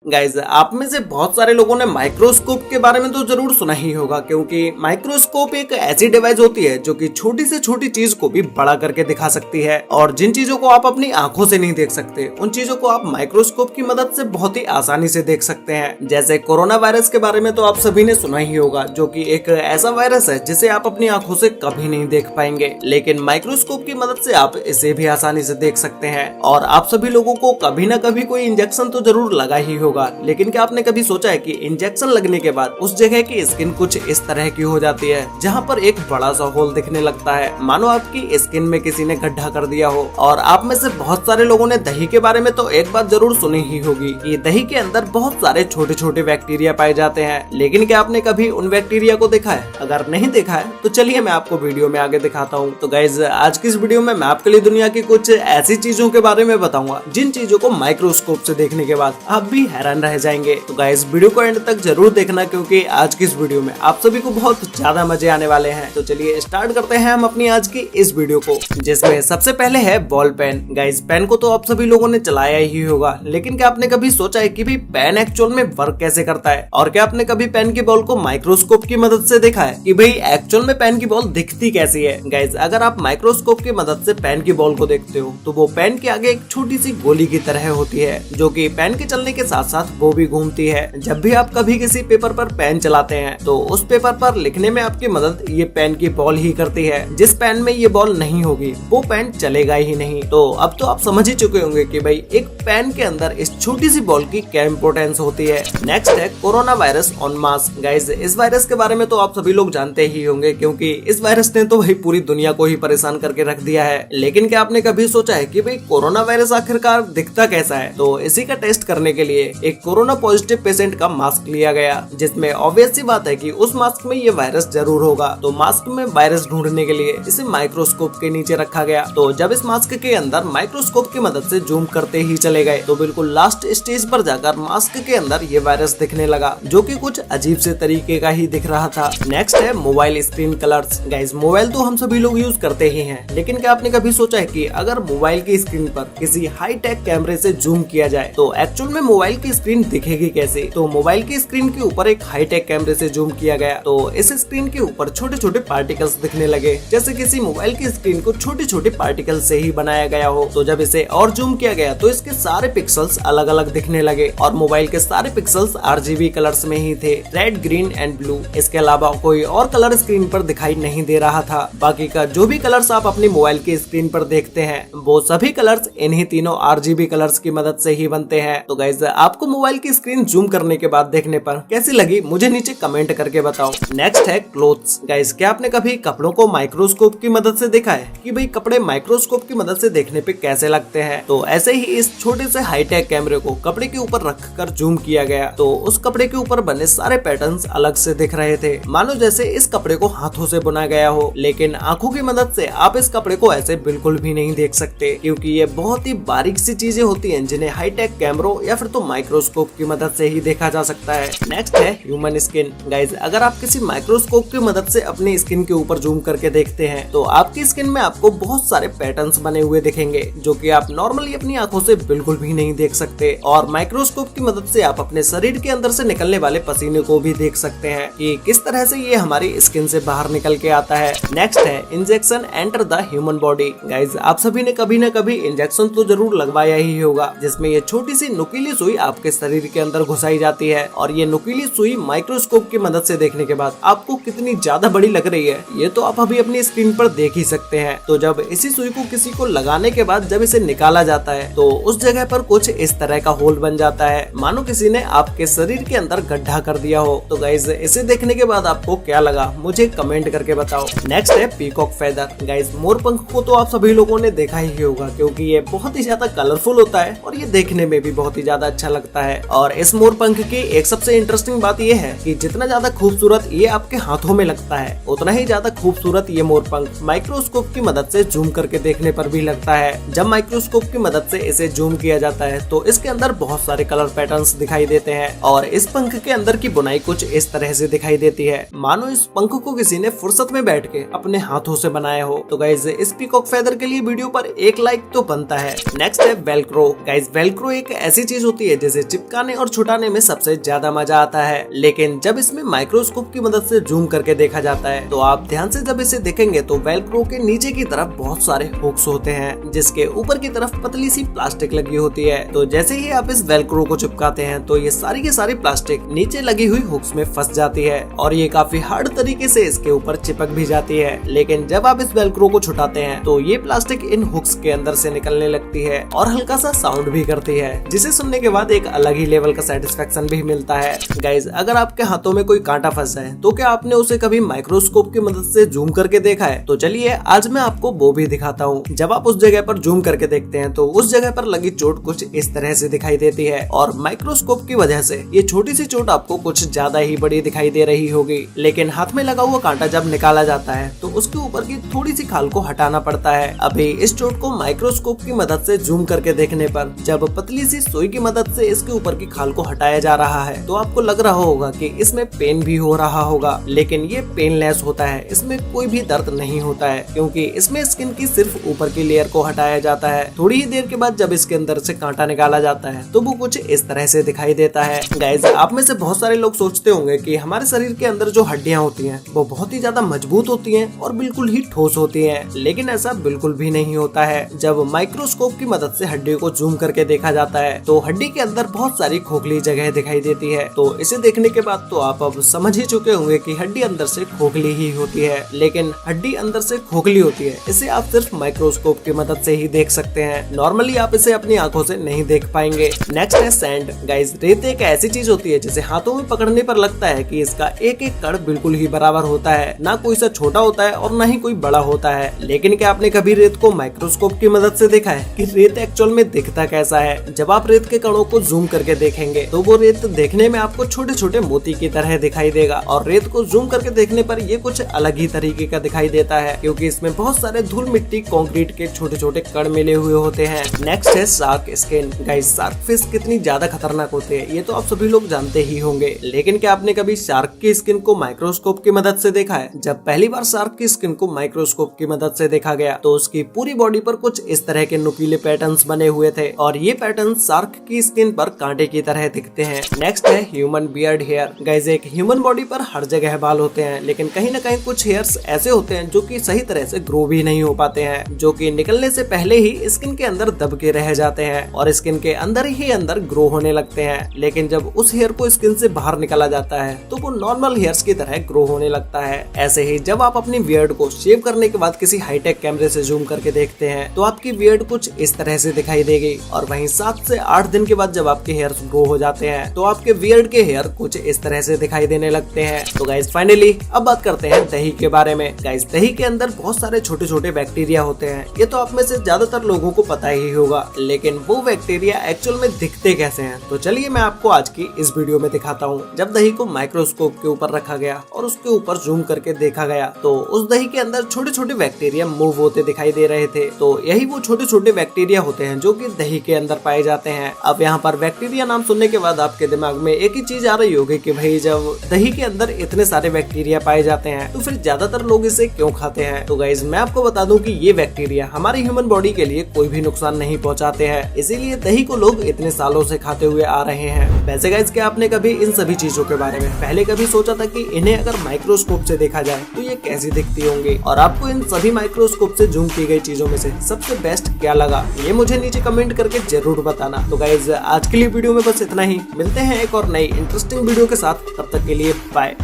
Guys, आप में से बहुत सारे लोगों ने माइक्रोस्कोप के बारे में तो जरूर सुना ही होगा, क्योंकि माइक्रोस्कोप एक ऐसी डिवाइस होती है जो कि छोटी से छोटी चीज को भी बड़ा करके दिखा सकती है। और जिन चीजों को आप अपनी आंखों से नहीं देख सकते, उन चीजों को आप माइक्रोस्कोप की मदद से बहुत ही आसानी से देख सकते हैं। जैसे कोरोना वायरस के बारे में तो आप सभी ने सुना ही होगा, जो कि एक ऐसा वायरस है जिसे आप अपनी आंखों से कभी नहीं देख पाएंगे, लेकिन माइक्रोस्कोप की मदद से आप इसे भी आसानी से देख सकते हैं। और आप सभी लोगों को कभी न कभी कोई इंजेक्शन तो जरूर लगा ही होगा, लेकिन क्या आपने कभी सोचा है कि इंजेक्शन लगने के बाद उस जगह की स्किन कुछ इस तरह की हो जाती है, जहाँ पर एक बड़ा सा होल दिखने लगता है, मानो आपकी स्किन में किसी ने गड्ढा कर दिया हो। और आप में से बहुत सारे लोगों ने दही के बारे में तो एक बात जरूर सुनी ही होगी कि दही के अंदर बहुत सारे छोटे छोटे बैक्टीरिया पाए जाते हैं, लेकिन क्या आपने कभी उन बैक्टीरिया को देखा है? अगर नहीं देखा है तो चलिए मैं आपको वीडियो में आगे दिखाता हूँ। तो गाइज, आज की इस वीडियो में मैं आपके लिए दुनिया की कुछ ऐसी चीजों के बारे में बताऊंगा जिन चीजों को माइक्रोस्कोप से देखने के बाद आप भी हैरान रह जाएंगे। तो गाइस, वीडियो को एंड तक जरूर देखना, क्योंकि आज की इस वीडियो में आप सभी को बहुत ज्यादा मजे आने वाले हैं। तो चलिए स्टार्ट करते हैं हम अपनी आज की इस वीडियो को, जिसमें सबसे पहले है बॉल पेन। गाइस, पेन को तो आप सभी लोगों ने चलाया ही होगा, लेकिन क्या आपने कभी सोचा है कि भाई पेन एक्चुअल में वर्क कैसे करता है? और क्या आपने कभी पेन की बॉल को माइक्रोस्कोप की मदद से देखा है कि भाई एक्चुअल में पेन की बॉल दिखती कैसी है? गाइस, अगर आप माइक्रोस्कोप की मदद से पेन की बॉल को देखते हो तो वो पेन के आगे एक छोटी सी गोली की तरह होती है, जो कि पेन के चलने के साथ साथ वो भी घूमती है। जब भी आप कभी किसी पेपर पर पेन चलाते हैं तो उस पेपर पर लिखने में आपकी मदद ये पेन की बॉल ही करती है। जिस पेन में ये बॉल नहीं होगी वो पेन चलेगा ही नहीं। तो अब तो आप समझ ही चुके होंगे कि भाई एक पेन के अंदर इस छोटी सी बॉल की क्या इंपोर्टेंस होती है। नेक्स्ट है corona virus on mask. Guys, इस वायरस के बारे में तो आप सभी लोग जानते ही होंगे, क्योंकि इस वायरस ने तो भाई पूरी दुनिया को ही परेशान करके रख दिया है। लेकिन क्या आपने कभी सोचा है कि भाई कोरोना वायरस आखिरकार दिखता कैसा है? तो इसी का टेस्ट करने के लिए एक कोरोना पॉजिटिव पेशेंट का मास्क लिया गया, जिसमें ऑब्वियस सी बात है कि उस मास्क में ये वायरस जरूर होगा। तो मास्क में वायरस ढूंढने के लिए इसे माइक्रोस्कोप के नीचे रखा गया। तो जब इस मास्क के अंदर माइक्रोस्कोप की मदद से जूम करते ही चले गए तो बिल्कुल लास्ट स्टेज पर जाकर मास्क के अंदर ये वायरस दिखने लगा, जो कि कुछ अजीब से तरीके का ही दिख रहा था। नेक्स्ट है mobile screen colours. Guys, mobile तो हम सभी लोग यूज करते ही हैं, लेकिन क्या आपने कभी सोचा है कि अगर मोबाइल की स्क्रीन पर किसी हाई टेक कैमरे से जूम किया जाए तो एक्चुअल में मोबाइल की स्क्रीन दिखेगी कैसे? तो मोबाइल की स्क्रीन के ऊपर एक हाईटेक कैमरे से जूम किया गया तो इस स्क्रीन के ऊपर छोटे छोटे पार्टिकल्स दिखने लगे, जैसे किसी मोबाइल की स्क्रीन को छोटे छोटे पार्टिकल से ही बनाया गया हो। तो जब इसे और जूम किया गया तो इसके सारे पिक्सल्स अलग अलग दिखने लगे, और मोबाइल के सारे पिक्सल्स आरजीबी कलर्स में ही थे, रेड, ग्रीन एंड ब्लू। इसके अलावा कोई और कलर स्क्रीन पर दिखाई नहीं दे रहा था। बाकी का जो भी कलर्स आप अपनी मोबाइल की स्क्रीन पर देखते हैं वो सभी कलर्स इन्हीं तीनों आरजीबी कलर्स की मदद से ही बनते हैं। तो गाइस, आपको मोबाइल की स्क्रीन जूम करने के बाद देखने पर कैसी लगी मुझे नीचे कमेंट करके बताओ। नेक्स्ट है क्लोथ्स। गाइस, क्या आपने कभी कपड़ों को माइक्रोस्कोप की मदद से देखा है कि भाई कपड़े माइक्रोस्कोप की मदद से देखने पे कैसे लगते हैं? तो ऐसे ही इस छोटे से हाईटेक कैमरे को कपड़े के ऊपर रखकर जूम किया गया तो उस कपड़े के ऊपर बने सारे पैटर्न्स अलग से दिख रहे थे, मानो जैसे इस कपड़े को हाथों से बुना गया हो। लेकिन आंखों की मदद से आप इस कपड़े को ऐसे बिल्कुल भी नहीं देख सकते, क्योंकि ये बहुत ही बारीक सी चीजें होती हैं जिन्हें हाईटेक कैमरों या फिर तो माइक्रोस्कोप की मदद से ही देखा जा सकता है। नेक्स्ट है ह्यूमन स्किन। गाइज, अगर आप किसी माइक्रोस्कोप की मदद से अपनी स्किन के ऊपर जूम करके देखते हैं तो आपकी स्किन में आपको बहुत सारे पैटर्न्स बने हुए दिखेंगे, जो कि आप नॉर्मली अपनी आंखों से बिल्कुल भी नहीं देख सकते। और माइक्रोस्कोप की मदद से आप अपने शरीर के अंदर से निकलने वाले पसीने को भी देख सकते हैं कि किस तरह से ये हमारी स्किन से बाहर निकल के आता है। नेक्स्ट है injection enter the human body. Guys, आप सभी ने कभी न कभी इंजेक्शन तो जरूर लगवाया ही होगा, जिसमें ये छोटी सी नुकीली सुई आपके शरीर के अंदर घुसाई जाती है, और ये नुकीली सुई माइक्रोस्कोप की मदद से देखने के बाद आपको कितनी ज्यादा बड़ी लग रही है ये तो आप अभी अपनी स्क्रीन पर देख ही सकते हैं। तो जब इसी सुई को किसी को लगाने के बाद जब इसे निकाला जाता है तो उस जगह पर कुछ इस तरह का होल बन जाता है, मानो किसी ने आपके शरीर के अंदर गड्ढा कर दिया हो। तो गाइस, इसे देखने के बाद आपको क्या लगा मुझे कमेंट करके बताओ। नेक्स्ट है पीकॉक फेदर। गाइस, मोर पंख को तो आप सभी लोगों ने देखा ही होगा, क्योंकि ये बहुत ही ज्यादा कलरफुल होता है और ये देखने में भी बहुत ही ज्यादा अच्छा लगता है। और इस मोर पंख की एक सबसे इंटरेस्टिंग बात ये है कि जितना ज्यादा खूबसूरत ये आपके हाथों में लगता है, उतना ही ज्यादा खूबसूरत ये मोर पंख माइक्रोस्कोप की मदद से जूम करके देखने पर भी लगता है। जब माइक्रोस्कोप की मदद से इसे जूम किया जाता है तो इसके अंदर बहुत सारे कलर पैटर्न्स दिखाई देते हैं, और इस पंख के अंदर की बुनाई कुछ इस तरह से दिखाई देती है, मानो इस पंख को किसी ने फुर्सत में बैठ के अपने हाथों से बनाया हो। तो गाइज, इस पीकॉक फेदर के लिए वीडियो पर एक लाइक तो बनता है। नेक्स्ट है वेलक्रो। गाइज, वेलक्रो एक ऐसी चीज होती है जिसे चिपकाने और छुटाने में सबसे ज्यादा मजा आता है। लेकिन जब इसमें माइक्रोस्कोप की मदद से जूम करके देखा जाता है तो आप ध्यान से जब इसे देखेंगे तो वेलक्रो के नीचे की तरफ बहुत सारे हुक्स होते हैं जिसके ऊपर की तरफ पतली सी प्लास्टिक लगी होती है। तो जैसे ही आप इस वेलक्रो को चिपकाते हैं तो ये सारी की सारी प्लास्टिक नीचे लगी हुई हुक्स में फंस जाती है और ये काफी हार्ड तरीके से इसके ऊपर चिपक भी जाती है। लेकिन जब आप इस वेलक्रो को छुटाते हैं तो ये प्लास्टिक इन हुक्स के अंदर से निकलने लगती है और हल्का सा साउंड भी करती है, जिसे सुनने के बाद एक अलग ही लेवल का सेटिस्फेक्शन भी मिलता है। गाइज, अगर आपके हाथों में कोई कांटा फंसा है तो क्या आपने उसे कभी माइक्रोस्कोप की मदद से जूम करके देखा है? तो चलिए आज मैं आपको वो भी दिखाता हूँ। जब आप उस जगह पर जूम करके देखते हैं तो उस जगह पर लगी चोट कुछ इस तरह से दिखाई देती है और माइक्रोस्कोप की वजह से ये छोटी सी चोट आपको कुछ ज्यादा ही बड़ी दिखाई दे रही होगी। लेकिन हाथ में लगा हुआ कांटा जब निकाला जाता है तो उसके ऊपर की थोड़ी सी खाल को हटाना पड़ता है। अभी इस चोट को माइक्रोस्कोप की मदद से जूम करके देखने पर जब पतली सी सुई की मदद से इसके ऊपर की खाल को हटाया जा रहा है तो आपको लग रहा होगा कि इसमें पेन भी हो रहा होगा, लेकिन ये पेनलेस होता है। इसमें कोई भी दर्द नहीं होता है क्योंकि इसमें स्किन की सिर्फ ऊपर की लेयर को हटाया जाता है। थोड़ी ही देर के बाद जब इसके अंदर से कांटा निकाला जाता है तो वो कुछ इस तरह से दिखाई देता है। गाइस, आप में से बहुत सारे लोग सोचते होंगे कि हमारे शरीर के अंदर जो हड्डियां होती हैं वो बहुत ही ज्यादा मजबूत होती हैं और बिल्कुल ही ठोस होती हैं, लेकिन ऐसा बिल्कुल भी नहीं होता है। जब माइक्रोस्कोप की मदद से हड्डी को जूम करके देखा जाता है तो हड्डी के अंदर बहुत सारी खोखली जगह दिखाई देती है। तो इसे देखने के बाद तो आप अब समझ ही चुके होंगे कि हड्डी अंदर से खोखली ही होती है, लेकिन हड्डी अंदर से खोखली होती है इसे आप सिर्फ माइक्रोस्कोप की मदद से ही देख सकते हैं। नॉर्मली आप इसे अपनी आंखों से नहीं देख पाएंगे। नेक्स्ट है सैंड। गाइस, रेत एक ऐसी चीज होती है जिसे हाथों में पकड़ने पर लगता है कि इसका एक एक कण बिल्कुल ही बराबर होता है, ना कोई सा छोटा होता है और ना ही कोई बड़ा होता है। लेकिन क्या आपने कभी रेत को माइक्रोस्कोप की मदद से देखा है कि रेत एक्चुअल में दिखता कैसा है? जब आप रेत के कणों को जूम करके देखेंगे तो वो रेत देखने में आपको छोटे छोटे मोती की तरह दिखाई देगा और रेत को जूम करके देखने पर ये कुछ अलग ही तरीके का दिखाई देता है क्योंकि इसमें बहुत सारे धूल मिट्टी कंक्रीट के छोटे छोटे कण मिले हुए होते हैं। नेक्स्ट है shark skin. Guys, shark fish कितनी ज्यादा खतरनाक होते हैं ये तो आप सभी लोग जानते ही होंगे, लेकिन क्या आपने कभी शार्क की स्किन को माइक्रोस्कोप की मदद से देखा है? जब पहली बार शार्क की स्किन को माइक्रोस्कोप की मदद से देखा गया तो उसकी पूरी बॉडी पर कुछ इस तरह के नुकीले पैटर्न्स बने हुए थे और ये पैटर्न शार्क की स्किन पर कांटे की तरह दिखते हैं। नेक्स्ट है ह्यूमन बियर्ड हेयर। गाइस, एक ह्यूमन बॉडी पर हर जगह बाल होते हैं, लेकिन कहीं न कहीं कुछ हेयर्स ऐसे होते हैं जो कि सही तरह से ग्रो भी नहीं हो पाते हैं, जो कि निकलने से पहले ही स्किन के अंदर दब के रह जाते हैं और स्किन के अंदर ही अंदर ग्रो होने लगते हैं। लेकिन जब उस हेयर को स्किन से बाहर निकाला जाता है तो वो नॉर्मल हेयर्स की तरह ग्रो होने लगता है। ऐसे ही जब आप अपनी बियर्ड को शेव करने के बाद किसी हाईटेक कैमरे से जूम करके देखते हैं तो आपकी बियर्ड कुछ इस तरह से दिखाई देगी और वहीं 7 से 8 दिन के बाद जब आपके हेयर्स ग्रो हो जाते हैं तो आपके बियर्ड के हेयर कुछ इस तरह से दिखाई देने लगते हैं। तो गाइस, फाइनली अब बात करते हैं दही के बारे में। गाइस, दही के अंदर बहुत सारे छोटे छोटे बैक्टीरिया होते हैं, ये तो आप में से ज्यादातर लोगों को पता ही होगा, लेकिन वो बैक्टीरिया एक्चुअल में दिखते कैसे हैं? तो चलिए मैं आपको आज की इस वीडियो में दिखाता हूँ। जब दही को माइक्रोस्कोप के ऊपर रखा गया और उसके ऊपर जूम करके देखा गया तो उस दही के अंदर छोटे छोटे बैक्टीरिया मूव होते दिखाई दे रहे थे। तो यही वो छोटे छोटे बैक्टीरिया होते हैं जो कि दही के अंदर पाए जाते हैं। अब यहाँ पर बैक्टीरिया नाम सुनने के बाद आपके दिमाग में एक ही चीज आ रही होगी कि भाई जब दही के अंदर इतने सारे बैक्टीरिया पाए जाते हैं तो फिर ज्यादातर लोग इसे क्यों खाते हैं? तो गाइस, मैं आपको बता दूं कि ये बैक्टीरिया हमारी ह्यूमन बॉडी के लिए कोई भी नुकसान नहीं पहुंचाते हैं, इसीलिए दही को लोग इतने सालों से खाते हुए आ रहे हैं। वैसे गाइस, क्या आपने कभी इन सभी चीजों के बारे में पहले कभी सोचा था कि इन्हें अगर माइक्रोस्कोप से देखा जाए तो ये कैसी दिखती होंगी? और आपको इन सभी माइक्रोस्कोप से जूम की गई चीजों में से सबसे बेस्ट क्या लगा ये मुझे नीचे कमेंट करके जरूर बताना। तो गाइस, आज के लिए वीडियो में बस इतना ही। मिलते हैं एक और नई इंटरेस्टिंग वीडियो के साथ, तब तक के लिए बाय।